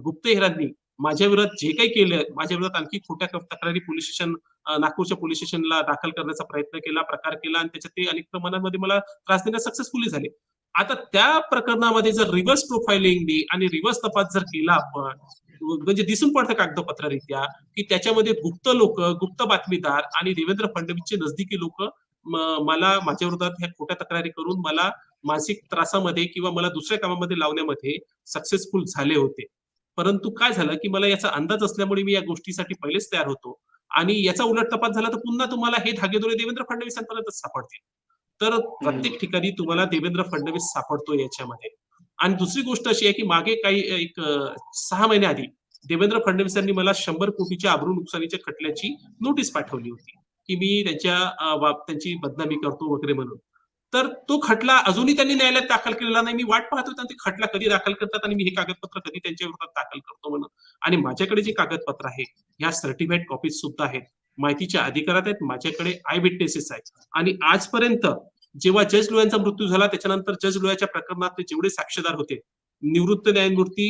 गुप्तहेरांनी माझ्या विरोधात जे काही केलं, माझ्या विरोधात आणखी खोट्या तक्रारी पोलीस स्टेशन नागपूरच्या पोलीस स्टेशनला दाखल करण्याचा प्रयत्न केला, प्रकार केला आणि त्याच्यात ते अनेक प्रमाणामध्ये मला त्रास देण्यास सक्सेसफुली झाले. आता त्या प्रकरणामध्ये जर रिव्हर्स प्रोफाइलिंगनी आणि रिव्हर्स तपास जर केला आपण, म्हणजे दिसून पडतं कागदपत्ररित्या की त्याच्यामध्ये गुप्त बातमीदार आणि देवेंद्र फडणवीसचे नजदीकी लोक मला माझ्या विरोधात ह्या खोट्या तक्रारी करून मला मानसिक त्रासामध्ये किंवा मला दुसऱ्या कामामध्ये लावण्यामध्ये सक्सेसफुल झाले होते. परंतु काय झालं की मला याचा अंदाज असल्यामुळे मी या गोष्टीसाठी पहिलेच तयार होतो. आणि याचा उलट तपास झाला तर पुन्हा तुम्हाला हे धागेदोरे देवेंद्र फडणवीसांपर्यंत सापडतील. तर प्रत्येक ठिकाणी तुम्हाला देवेंद्र फडणवीस सापडतो याच्यामध्ये. आणि दुसरी गोष्ट अशी आहे की मागे एक 6 महिने आधी देवेंद्र फडणवीसांनी मला 100 कोटीच्या अब्रू नुकसानीच्या खटल्याची नोटीस पाठवली होती की मी त्यांची बदनामी करतो वगैरे म्हणून. तर तो खटला अजूनही त्यांनी न्यायालयात दाखल केलेला नाही. मी वाट पाहत होतो ते खटला कधी दाखल करतात आणि मी हे कागदपत्र कधी त्यांच्या विरोधात दाखल करतो म्हणून. आणि माझ्याकडे जे कागदपत्र आहे ह्या सर्टिफाईड कॉपीज सुद्धा आहेत, माहितीच्या अधिकारात आहेत, माझ्याकडे आय विटनेसेस आहेत. आणि आजपर्यंत जेव्हा जज लोयांचा मृत्यू झाला त्याच्यानंतर जज लोयाच्या प्रकरणात जेवढे साक्षीदार होते, निवृत्त न्यायमूर्ती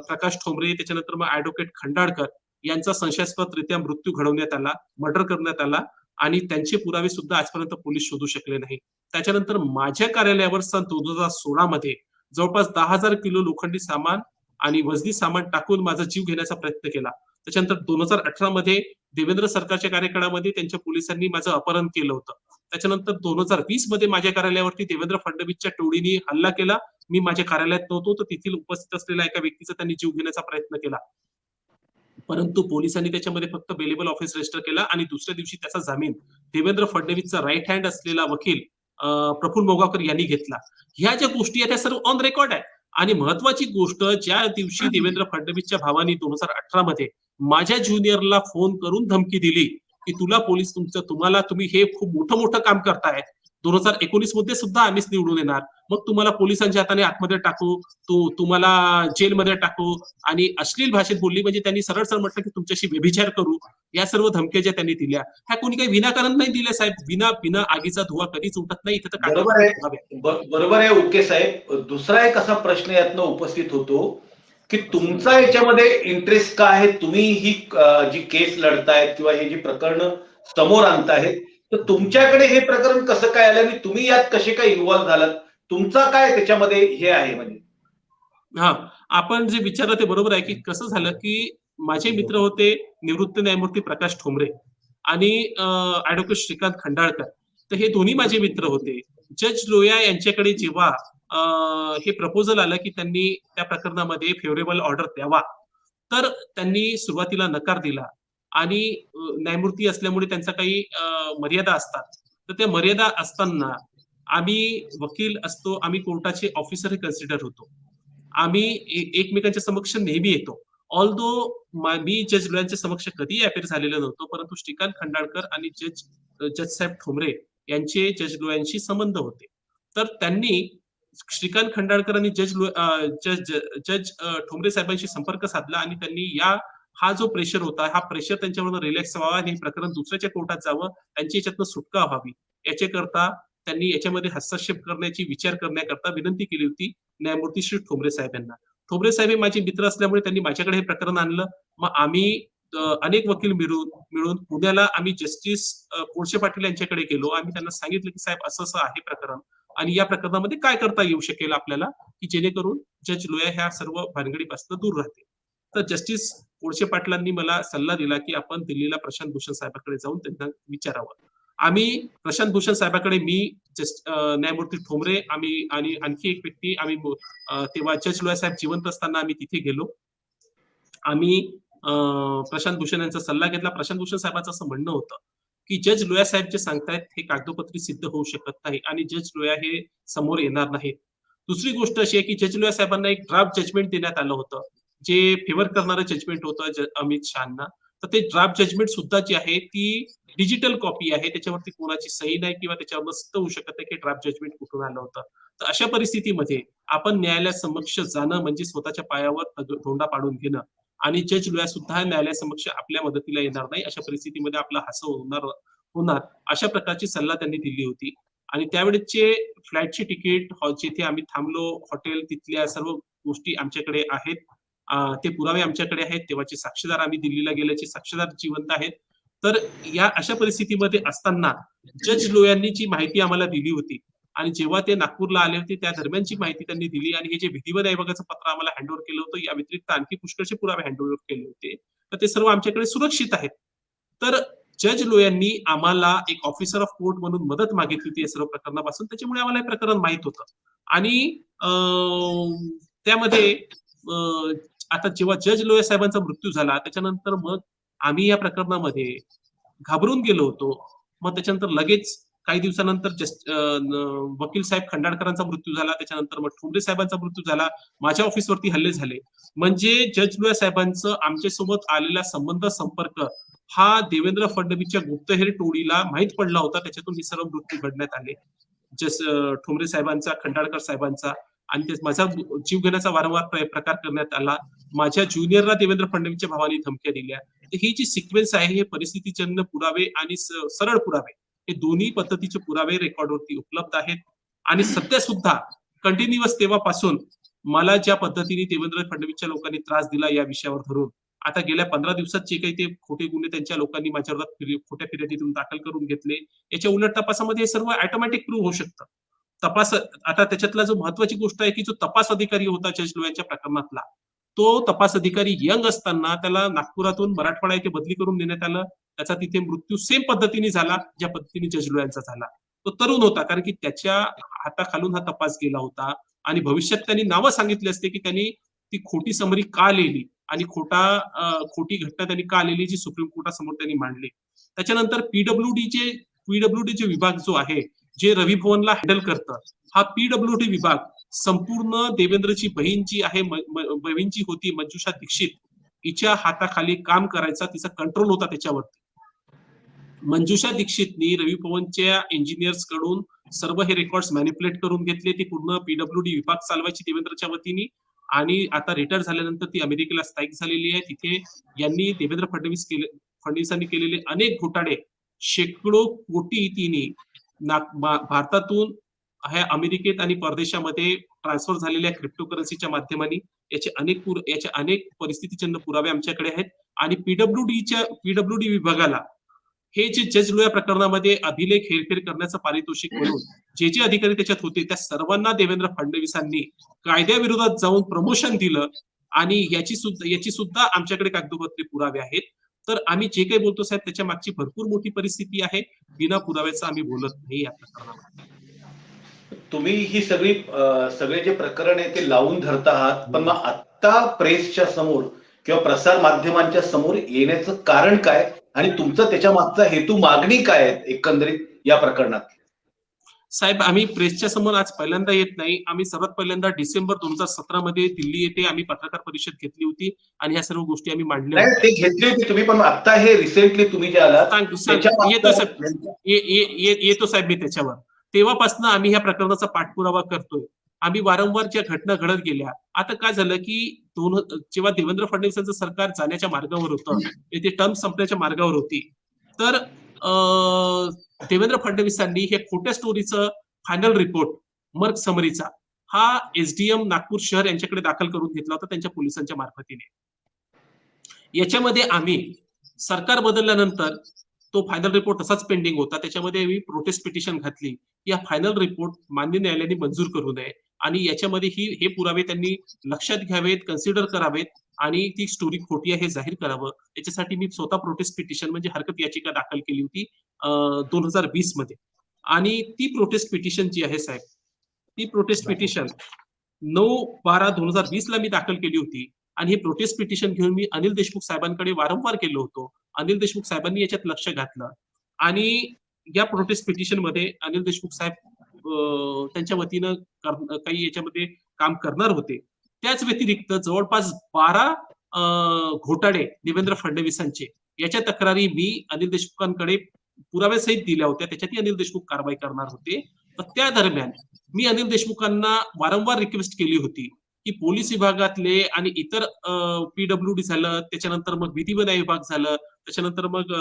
प्रकाश ठोंबरे, त्याच्यानंतर मग ऍडव्होकेट खंडाळकर यांचा संशयास्पदरित्या मृत्यू घडवण्यात आला, मर्डर करण्यात आला आणि त्यांचे पुरावे सुद्धा आजपर्यंत पोलीस शोधू शकले नाही. त्याच्यानंतर माझ्या कार्यालयावर सन 2016 मध्ये जवळपास 10,000 किलो लोखंडी सामान आणि वजनी सामान टाकून माझा जीव घेण्याचा प्रयत्न केला. त्याच्यानंतर 2018 मध्ये देवेंद्र सरकारच्या कार्यकाळामध्ये त्यांच्या पोलिसांनी माझं अपहरण केलं होतं. त्याच्यानंतर 2020 मध्ये माझ्या कार्यालयावरती देवेंद्र फडणवीसच्या टोळीने हल्ला केला. मी माझ्या कार्यालयात नव्हतो, तर तेथील उपस्थित असलेल्या एका व्यक्तीचा त्यांनी जीव घेण्याचा प्रयत्न केला. परंतु पोलिसांनी त्याच्यामध्ये फक्त बेलेबल ऑफिस रजिस्टर केला आणि दुसऱ्या दिवशी त्याचा जामीन देवेंद्र फडणवीसचा राईट हँड असलेला वकील प्रफुल्ल मोगावकर यांनी घेतला. ह्या ज्या गोष्टी आहेत त्या सर्व ऑन रेकॉर्ड आहे. आणि महत्वाची गोष्ट, ज्या दिवशी देवेंद्र फडणवीसच्या भावानी 2018 मध्ये माझ्या ज्युनियरला फोन करून धमकी दिली की तुला पोलीस तुम्ही हे खूप मोठं काम करताय, 2019 मध्ये सुद्धा आम्हीच निवडून येणार, मग तुम्हाला पोलिसांच्या हाताने आतमध्ये टाकू, तुम्हाला जेलमध्ये टाकू, आणि अश्लील भाषेत बोलली. म्हणजे त्यांनी सरळ म्हटलं की तुमच्याशी व्यभिचार करू. या सर्व धमक्या ज्या त्यांनी दिल्या ह्या कोणी काही विनाकारण नाही दिल्या साहेब. बिना आगीचा धुवा कधीच उठत नाही. इथे बरोबर आहे, बरोबर आहे ओके साहेब. दुसरा एक असा प्रश्न यातनं उपस्थित होतो की तुमचा याच्यामध्ये इंटरेस्ट काय आहे? तुम्ही ही जी केस लढतायत किंवा हे जी प्रकरण समोर आणतायत, तर तुमच्याकडे हे प्रकरण कसं काय आलं आणि तुम्ही यात कसे काय इन्व्हॉल्व्ह झालात? तुमचा काय त्याच्यामध्ये हे आहे म्हणजे? हा, आपण जे विचारलं ते बरोबर आहे की कसं झालं की माझे मित्र होते निवृत्त न्यायमूर्ती प्रकाश ठोंबरे आणि ऍडव्होकेट श्रीकांत खंडाळकर. तर हे दोन्ही माझे मित्र होते. जज लोया यांच्याकडे जेव्हा हे प्रपोजल आलं की त्यांनी त्या प्रकरणामध्ये फेवरेबल ऑर्डर द्यावा, तर त्यांनी सुरुवातीला नकार दिला. आणि न्यायमूर्ती असल्यामुळे त्यांचा काही मर्यादा असतात. तर त्या मर्यादा असताना आम्ही वकील असतो, आम्ही कोर्टाचे ऑफिसर कन्सिडर होतो. आम्ही एकमेकांच्या समक्ष नेहमी येतो. ऑल्दो मी जज लोयांच्या समक्ष कधीही अपेअर झालेलं नव्हतं, परंतु श्रीकांत खंडाळकर आणि जज साहेब ठोंबरे यांचे जज लोयांशी संबंध होते. तर त्यांनी श्रीकांत खंडाळकर आणि जज ठोंबरे साहेबांशी संपर्क साधला आणि त्यांनी हा जो प्रेशर होता, हा प्रेशर त्यांच्यावर रिलॅक्स व्हावा आणि प्रकरण दुसऱ्याच्या कोर्टात जावं, त्यांची याच्यातनं सुटका व्हावी, याच्याकरता त्यांनी याच्यामध्ये हस्तक्षेप करण्याची विचार करण्याकरता विनंती केली होती न्यायमूर्ती श्री ठोंबरे साहेब यांना. ठोंबरे साहेब हे माझे मित्र असल्यामुळे त्यांनी माझ्याकडे हे प्रकरण आणलं. मग आम्ही अनेक वकील मिळून पुण्याला आम्ही जस्टिस कोळशे पाटील यांच्याकडे गेलो. आम्ही त्यांना सांगितलं की साहेब असं आहे प्रकरण आणि या प्रकरणामध्ये काय करता येऊ शकेल आपल्याला की जेणेकरून जज लोया ह्या सर्व भानगडीपासून दूर राहतील. तर जस्टिस कोळशे पाटलांनी मला सल्ला दिला की आपण दिल्लीला प्रशांत भूषण साहेबांकडे जाऊन त्यांना विचारावं. आम्ही प्रशांत भूषण साहेबांकडे, मी न्यायमूर्ती ठोंबरे, आम्ही आणि आणखी एक व्यक्ती, आम्ही तेव्हा जज लोया साहेब जिवंत असताना आम्ही तिथे गेलो. आम्ही प्रशांत भूषण यांचा सल्ला घेतला. प्रशांत भूषण साहेबांचं असं म्हणणं होतं की जज लोया साहेब जे सांगतायत हे कागदोपत्री सिद्ध होऊ शकत नाही आणि जज लोया हे समोर येणार नाहीत. दुसरी गोष्ट अशी आहे की जज लोया साहेबांना एक ड्राफ्ट जजमेंट देण्यात आलं होतं, जे फेवर करणारं जजमेंट होतं अमित शहाना. तर ते ड्राफ्ट जजमेंट सुद्धा जी आहे ती डिजिटल कॉपी आहे, त्याच्यावरती कोणाची सही नाही किंवा त्याच्यावर सिद्ध होऊ शकत नाही की ड्राफ्ट जजमेंट कुठून आलं होतं. तर अशा परिस्थितीमध्ये आपण न्यायालयासमक्ष जाणं म्हणजे स्वतःच्या पायावर धोंडा पाडून घेणं आणि जज लोया सुद्धा न्यायालयासमक्ष आपल्या मदतीला येणार नाही. अशा परिस्थितीमध्ये आपला हसव होणार अशा प्रकारची सल्ला त्यांनी दिली होती. आणि त्यावेळेचे फ्लाईटची तिकीट, जिथे आम्ही थांबलो, हॉटेल, तिथल्या सर्व गोष्टी आमच्याकडे आहेत. ते पुरावे आमच्याकडे आहेत. तेव्हाचे साक्षीदार, आम्ही दिल्लीला गेल्याचे साक्षीदार जिवंत आहेत. तर या अशा परिस्थितीमध्ये असताना जज लोयांनी जी माहिती आम्हाला दिली होती आणि जेव्हा ते नागपूरला आले होते त्या दरम्यानची माहिती त्यांनी दिली आणि हे जे विधिवत आयोगाचं पत्र आम्हाला हँडओव्हर केलं होतं, या व्यतिरिक्त आणखी पुष्कळचे पुरावे हँडओव्हर केले होते, तर ते सर्व आमच्याकडे सुरक्षित आहेत. तर जज लोयांनी आम्हाला एक ऑफिसर ऑफ कोर्ट म्हणून मदत मागितली होती या सर्व प्रकरणापासून. त्याच्यामुळे आम्हाला हे प्रकरण माहित होतं. आणि त्यामध्ये आता जेव्हा जज लोया साहेबांचा मृत्यू झाला त्याच्यानंतर मग आम्ही या प्रकरणामध्ये घाबरून गेलो होतो. मग त्याच्यानंतर लगेच काही दिवसानंतर वकील साहेब खंडाळकरांचा मृत्यू झाला. त्याच्यानंतर मग ठोंबरे साहेबांचा मृत्यू झाला. माझ्या ऑफिसवरती हल्ले झाले. म्हणजे जज लोया साहेबांचं आमच्यासोबत आलेला संपर्क हा देवेंद्र फडणवीसच्या गुप्तहेर टोळीला माहीत पडला होता. त्याच्यातून हे सर्व मृत्यू घडण्यात आले. ठोंबरे साहेबांचा, खंडाळकर साहेबांचा आणि माझा जीव घेण्याचा वारंवार प्रकार करण्यात आला. माझ्या ज्युनियरला देवेंद्र फडणवीसच्या भावाने धमक्या दिल्या. तर ही जी सिक्वेन्स आहे हे परिस्थितीजन्य पुरावे आणि सरळ पुरावे हे दोन्ही पद्धतीचे पुरावे रेकॉर्डवरती उपलब्ध आहेत आणि सध्या सुद्धा कंटिन्युअस तेव्हापासून मला ज्या पद्धतीने देवेंद्र फडणवीसच्या लोकांनी त्रास दिला या विषयावर धरून आता गेल्या 15 दिवसात जे काही ते खोटे गुन्हे त्यांच्या लोकांनी माझ्या विरोधात खोट्या फिर्यादीतून दाखल करून घेतले याच्या उलट तपासामध्ये हे सर्व ऑटोमॅटिक प्रूव्ह होऊ शकतं. तपास आता त्याच्यातला जो महत्वाची गोष्ट आहे की जो तपास अधिकारी होता जज लोयांच्या प्रकरणातला तो तपास अधिकारी यंग असताना त्याला नागपुरातून मराठवाडा येथे बदली करून देण्यात आलं. त्याचा तिथे मृत्यू सेम पद्धतीने झाला ज्या पद्धतीने जज लोयांचा झाला. तो तरुण होता कारण की त्याच्या हाताखालून हा तपास गेला होता आणि भविष्यात त्यांनी नावं सांगितली असते की त्यांनी ती खोटी समरी का लिहिली आणि खोटी घटना त्यांनी का लिहिली जी सुप्रीम कोर्टासमोर त्यांनी मांडली. त्याच्यानंतर पीडब्ल्यूडी विभाग जो आहे जे रवी भवनला हँडल करतं हा पीडब्ल्यूडी विभाग संपूर्ण देवेंद्रची बहीण जी आहे बहीण जी होती मंजुषा दीक्षित हिच्या हाताखाली काम करायचा तिचा कंट्रोल होता त्याच्यावरती. मंजुषा दीक्षितनी रवी भवनच्या इंजिनियर्स कडून सर्व हे रेकॉर्ड्स मॅनिप्युलेट करून घेतले. ती पूर्ण पीडब्ल्यूडी विभाग चालवायची देवेंद्रच्या वतीने आणि आता रिटायर झाल्यानंतर ती अमेरिकेला स्थायिक झालेली आहे. तिथे यांनी देवेंद्र फडणवीसांनी केलेले अनेक घोटाळे शेकडो कोटी तिने भारतातून ह्या अमेरिकेत आणि परदेशामध्ये ट्रान्सफर झालेल्या क्रिप्टोकरन्सीच्या माध्यमाने याचे अनेक परिस्थितीजन्य पुरावे आमच्याकडे आहेत आणि पीडब्ल्यूडी विभागाला हे जे जज लोया प्रकरणामध्ये अभिलेख हेरफेर करण्याचं पारितोषिक म्हणून जे अधिकारी त्याच्यात होते त्या सर्वांना देवेंद्र फडणवीसांनी कायद्याविरोधात जाऊन प्रमोशन दिलं आणि याची सुद्धा आमच्याकडे कागदोपत्री पुरावे आहेत. तर आम्ही जे काही बोलतो साहेब त्याच्या मागची भरपूर मोठी परिस्थिती आहे. बिना पुराव्याचं आम्ही बोलत नाही या प्रकरणामध्ये. तुम्ही ही सगळे जे प्रकरण आहे ते लावून धरत आहात पण मग आता प्रेसच्या समोर किंवा प्रसार माध्यमांच्या समोर येण्याचं कारण काय आणि तुमचा त्याच्या मागचा हेतू मागणी काय आहे एकंदरीत या प्रकरणात? साहेब आम्ही प्रेसच्या समोर आज पहिल्यांदा येत नाही. आम्ही सर्वात पहिल्यांदा डिसेंबर 2017 मध्ये दिल्ली येथे आम्ही पत्रकार परिषद घेतली होती आणि ह्या सर्व गोष्टी आम्ही मांडल्या ते घेतली होती तुम्ही पण आता हे रिसेंटली तुम्ही जे आलात येतो साहेब मी त्याच्यावर. तेव्हापासून आम्ही ह्या प्रकरणाचा पाठपुरावा करतोय. आम्ही वारंवार ज्या घटना घडत गेल्या आता काय झालं की जेव्हा देवेंद्र फडणवीसांचं सरकार जाण्याच्या मार्गावर होतं ते टर्म संपण्याच्या मार्गावर होती तर देवेंद्र फडणवीसांनी हे खोट्या स्टोरीचं फायनल रिपोर्ट मर्ग समरीचा हा एसडीएम नागपूर शहर यांच्याकडे दाखल करून घेतला होता त्यांच्या पोलिसांच्या मार्फतीने. याच्यामध्ये आम्ही सरकार बदलल्यानंतर तो फायनल रिपोर्ट तसाच पेंडिंग होता. त्याच्यामध्ये आम्ही प्रोटेस्ट पिटिशन घातली या फायनल रिपोर्ट मान्य न्यायालयाने मंजूर करू नये आणि याच्यामध्ये हे पुरावे त्यांनी लक्षात घ्यावेत, कन्सिडर करावेत आणि ती स्टोरी खोटी आहे हे जाहीर करावं. याच्यासाठी मी स्वतः प्रोटेस्ट पिटिशन म्हणजे हरकत याचिका दाखल केली होती 2020 मध्ये आणि ती प्रोटेस्ट पिटिशन जी आहे साहेब ती प्रोटेस्ट पिटिशन 9/12/2020 ला मी दाखल केली होती आणि हे प्रोटेस्ट पिटिशन घेऊन मी अनिल देशमुख साहेबांकडे वारंवार गेलो होतो. अनिल देशमुख साहेबांनी याच्यात लक्ष घातलं आणि या प्रोटेस्ट पिटिशन मध्ये अनिल देशमुख साहेब त्यांच्या वतीनं काही याच्यामध्ये काम करणार होते. त्याच व्यतिरिक्त जवळपास 12 घोटाळे देवेंद्र फडणवीसांचे याच्या तक्रारी मी अनिल देशमुखांकडे पुराव्यासहित दिल्या होत्या. त्याच्यातही अनिल देशमुख कारवाई करणार होते. तर त्या दरम्यान मी अनिल देशमुखांना वारंवार रिक्वेस्ट केली होती की पोलीस विभागातले आणि इतर पीडब्ल्यूडी झालं त्याच्यानंतर मग विधी व न्याय विभाग झालं त्याच्यानंतर मग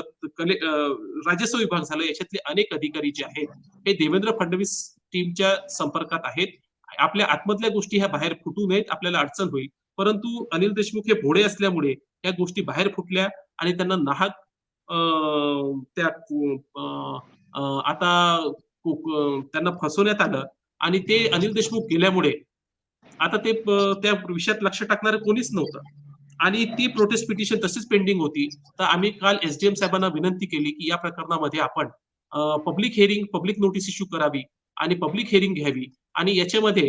राजस्व विभाग झालं याच्यातले अनेक अधिकारी जे आहेत हे देवेंद्र फडणवीस टीमच्या संपर्कात आहेत. आपल्या आतमधल्या गोष्टी ह्या बाहेर फुटू नयेत आपल्याला अडचण होईल परंतु अनिल देशमुख हे भोळे असल्यामुळे या गोष्टी बाहेर फुटल्या आणि त्यांना नाहक त्या आता त्यांना फसवण्यात आलं आणि ते अनिल देशमुख गेल्यामुळे आता ते त्या विषयात लक्ष टाकणारं कोणीच नव्हतं आणि ती प्रोटेस्ट पिटिशन तशीच पेंडिंग होती. तर आम्ही काल एसडीएम साहेबांना विनंती केली की या प्रकरणामध्ये आपण पब्लिक नोटीस इश्यू करावी आणि पब्लिक हिअरिंग घ्यावी आणि याच्यामध्ये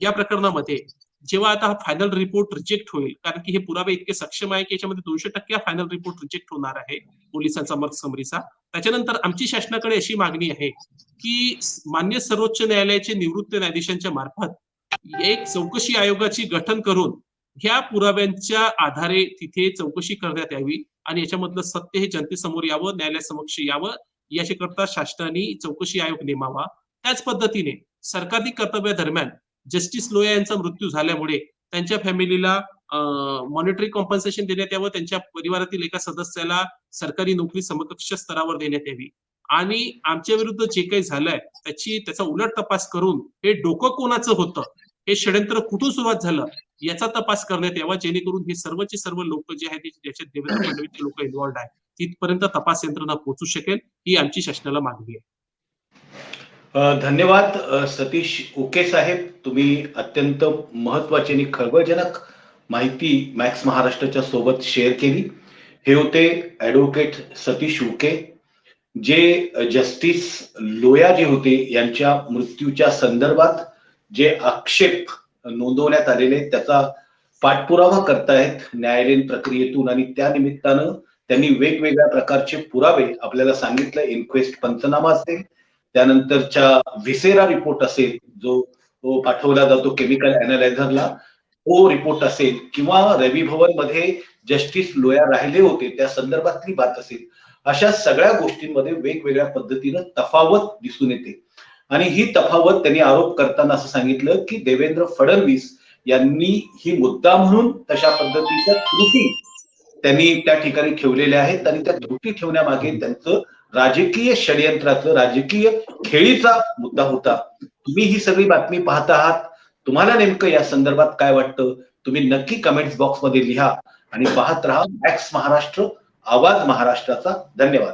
या प्रकरणामध्ये जेव्हा आता फायनल रिपोर्ट रिजेक्ट होईल कारण की हे पुरावे इतके सक्षम आहे की याच्यामध्ये 200% फायनल रिपोर्ट रिजेक्ट होणार आहे पोलिसांचा मर्ग समरीचा. त्याच्यानंतर आमची शासनाकडे अशी मागणी आहे की मान्य सर्वोच्च न्यायालयाचे निवृत्त न्यायाधीशांच्या मार्फत एक चौकशी आयोगाची गठन करून ह्या पुराव्यांच्या आधारे तिथे चौकशी करण्यात यावी आणि याच्यामधलं सत्य हे जनतेसमोर यावं न्यायालयासमक्ष यावं याच्याकरता शासनाने चौकशी आयोग नेमावा. त्याच पद्धतीने सरकारी कर्तव्यादरम्यान जस्टिस लोया यांचा मृत्यू झाल्यामुळे त्यांच्या फॅमिलीला मॉनिटरी कॉम्पन्सेशन देण्यात यावं, त्यांच्या परिवारातील एका सदस्याला सरकारी नोकरी समकक्ष स्तरावर देण्यात यावी आणि आमच्या विरुद्ध जे काही झालंय त्याचा उलट तपास करून हे डोकं कोणाचं होतं, हे षडयंत्र कुठून सुरुवात झालं याचा तपास करण्यात यावा, जेणेकरून हे सर्वचे सर्व लोक जे आहेत ज्याच्यात देवेंद्र फडणवीसचे लोक इन्व्हॉल्ड आहेत तिथपर्यंत तपास यंत्रणा पोहोचू शकेल, ही आमची शासनाला मागणी आहे. धन्यवाद सतीश उके साहेब, तुम्ही अत्यंत महत्वाची आणि खळबळजनक माहिती मॅक्स महाराष्ट्राच्या सोबत शेअर केली. हे होते ऍडव्होकेट सतीश उके, जे जस्टिस लोया जे होते यांच्या मृत्यूच्या संदर्भात जे आक्षेप नोंदवण्यात आलेले त्याचा पाठपुरावा करतायत न्यायालयीन प्रक्रियेतून आणि त्या निमित्तानं त्यांनी वेगवेगळ्या प्रकारचे पुरावे आपल्याला सांगितलं. इन्क्वेस्ट पंचनामा असेल, त्यानंतरच्या व्हिसेरा रिपोर्ट असेल जो पाठवला जातो केमिकल अॅनालायझरला, तो रिपोर्ट असेल किंवा रवी भवन मध्ये जस्टिस लोया राहिले होते त्या संदर्भातली बात असेल, अशा सगळ्या गोष्टींमध्ये वेगवेगळ्या पद्धतीनं तफावत दिसून येते. आणि ही तफावत त्यांनी आरोप करताना असं सांगितलं की देवेंद्र फडणवीस यांनी ही मुद्दा म्हणून तशा पद्धतीच्या त्रुटी त्यांनी त्या ठिकाणी ठेवलेल्या आहेत आणि त्या त्रुटी ठेवण्यामागे त्यांचं राजकीय षडयंत्राचं, राजकीय खेळीचा मुद्दा होता. तुम्ही ही सगळी बातमी पाहत आहात, तुम्हाला नेमकं या संदर्भात काय वाटतं तुम्ही नक्की कमेंट्स बॉक्समध्ये लिहा आणि पाहत राहा मॅक्स महाराष्ट्र, आवाज महाराष्ट्राचा. धन्यवाद.